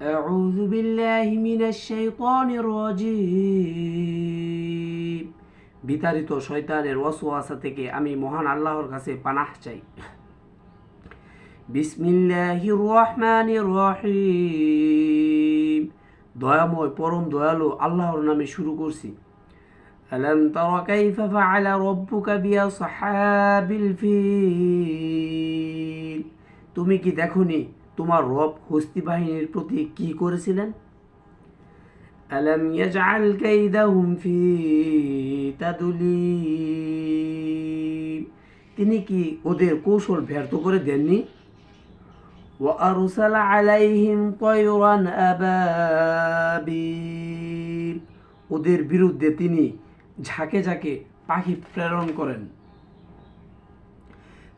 أعوذ بالله من الشيطان الرجيم বিতাড়িত শয়তানের ওয়াসওয়াসা থেকে আমি মহান আল্লাহর কাছে পানাহ চাই। বিসমিল্লাহির রহমানির রহিম, দয়াময় পরম দয়ালু আল্লাহর নামে শুরু করছি। আলাম তারা কাইফা ফাআলা রাব্বুকা বিআসহাবিল ফিল, তুমি কি দেখোনি তোমার রব হস্তি বাহিনীর প্রতি কি করেছিলেন? আলাম ইয়াজআল কাইদাহুম ফি তাদলিল, তিনি কি ওদের কৌশল ব্যর্থ করে দেননি? ওয়া আরসালা আলাইহিম তায়রান আবাবিল, ওদের বিরুদ্ধে তিনি ঝাঁকে ঝাঁকে পাখি প্রেরণ করেন।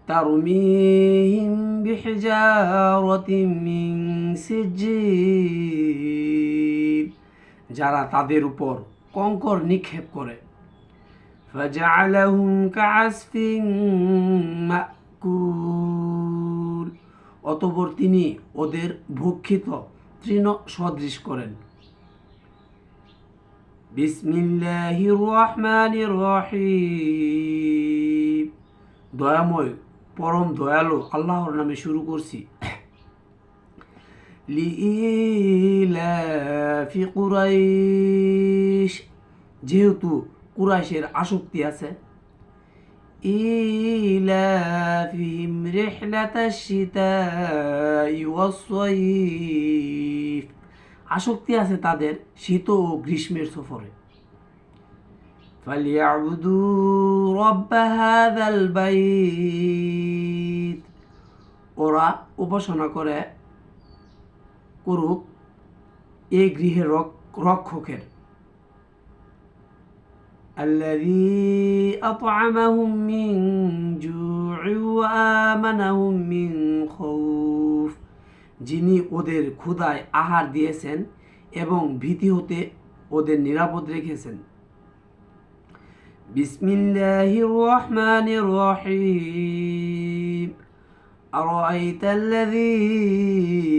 তারমিহিম বিহিজারাতিম মিন সিজিল, যারা তাদের উপর কঙ্কর নিক্ষেপ করে। ফাজআলাহুম কাআসফিন মাকুল, অতঃপর তিনি ওদের ভক্ষিত তৃণ সদৃশ করেন। বিসমিল্লাহির রহমানির রহিম, দয়াময় পরম দয়ালু আল্লাহর নামে শুরু করছি। লিইলাফি কুরাইশ, যেহেতু কুরাইশের আসক্তি আছে। ইলাফিহিম রিহলাতাশ শিতাই ওয়াস-সাইফ, আসক্তি আছে তাদের শীত ও গ্রীষ্মের সফরে। ফালিয়াবুদু রব্ব হাযাল বাইত, ওরা উপাসনা করুক এই গৃহের রক্ষকের। আল্লাযী আত'আমাহুম মিন জু'ইন ওয়া আমানাহুম মিন খাউফ, যিনি ওদের ক্ষুধায় আহার দিয়েছেন এবং ভীতি হতে ওদের নিরাপদ রেখেছেন। বিসমিল্লাহির রহমানির রহিম, আরাআইতাল্লাযী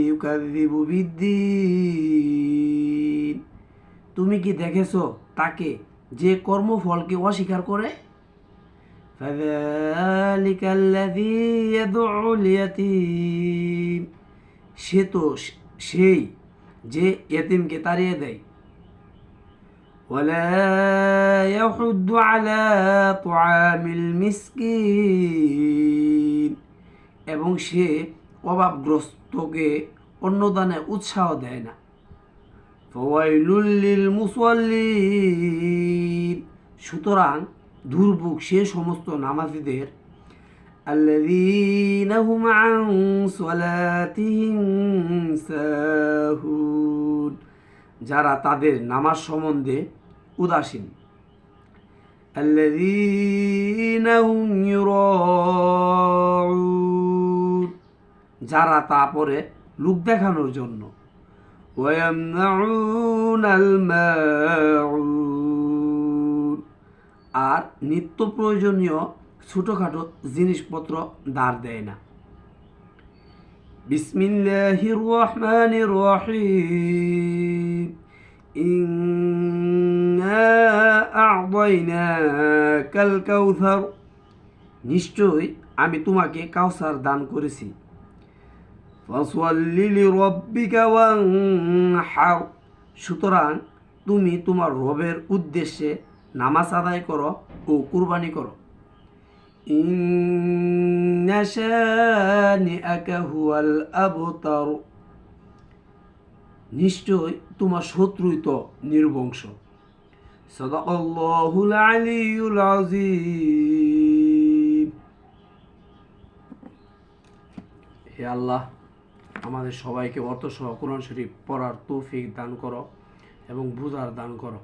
ইউকাযযিবু বিদ্দীন, তুমি কি দেখেছো তাকে যে কর্মফলকে অস্বীকার করে? ফাযালিকাল্লাযী ইয়াদউল ইয়াতীম, সে তো সেই যে এতিমকে তাড়িয়ে দেয়। ওয়ালা ইয়াহুদ্দু আলা তুআমিল মিসকিন, এবং সে অভাবগ্রস্তকে অন্নদানে উৎসাহ দেয় না। ফাওয়াইলুল লিল মুসাল্লিন, সুতরাং দুর্ভোগ সে সমস্ত নামাজীদের। আল্লাযীনা হুম আন সালাতিহিম সাহুন, যারা তাদের নামাজ সম্বন্ধে উদাসীন। আল্লাযীনা হুম ইউরাউন, যারা তা পরে লোক দেখানোর জন্য। ওয়া ইয়ামনাউনাল মাউন, আর নিত্য প্রয়োজনীয় ছোটোখাটো জিনিসপত্র ধার দেয় না। বিসমিল্লাহির রহমানির রহিম, ইন্না আ'তাইনাকাল কাউসার, নিশ্চয় আমি তোমাকে কাউসার দান করেছি। ফাসল্লি লিরাব্বিকা ওয়ানহার, সুতরাং তুমি তোমার রবের উদ্দেশ্যে নামাজ আদায় করো ও কুরবানি করো। ইন্না শানিআকা হুয়াল আবতার, নিশ্চয় তোমার শত্রুই তো নির্বংশ। সাদাকাল্লাহুল আলিয়্যুল আযীম। হে আল্লাহ, আমাদের সবাইকে অর্থসহ কোরআন শরীফ পড়ার তৌফিক দান করো এবং বুঝার দান করো।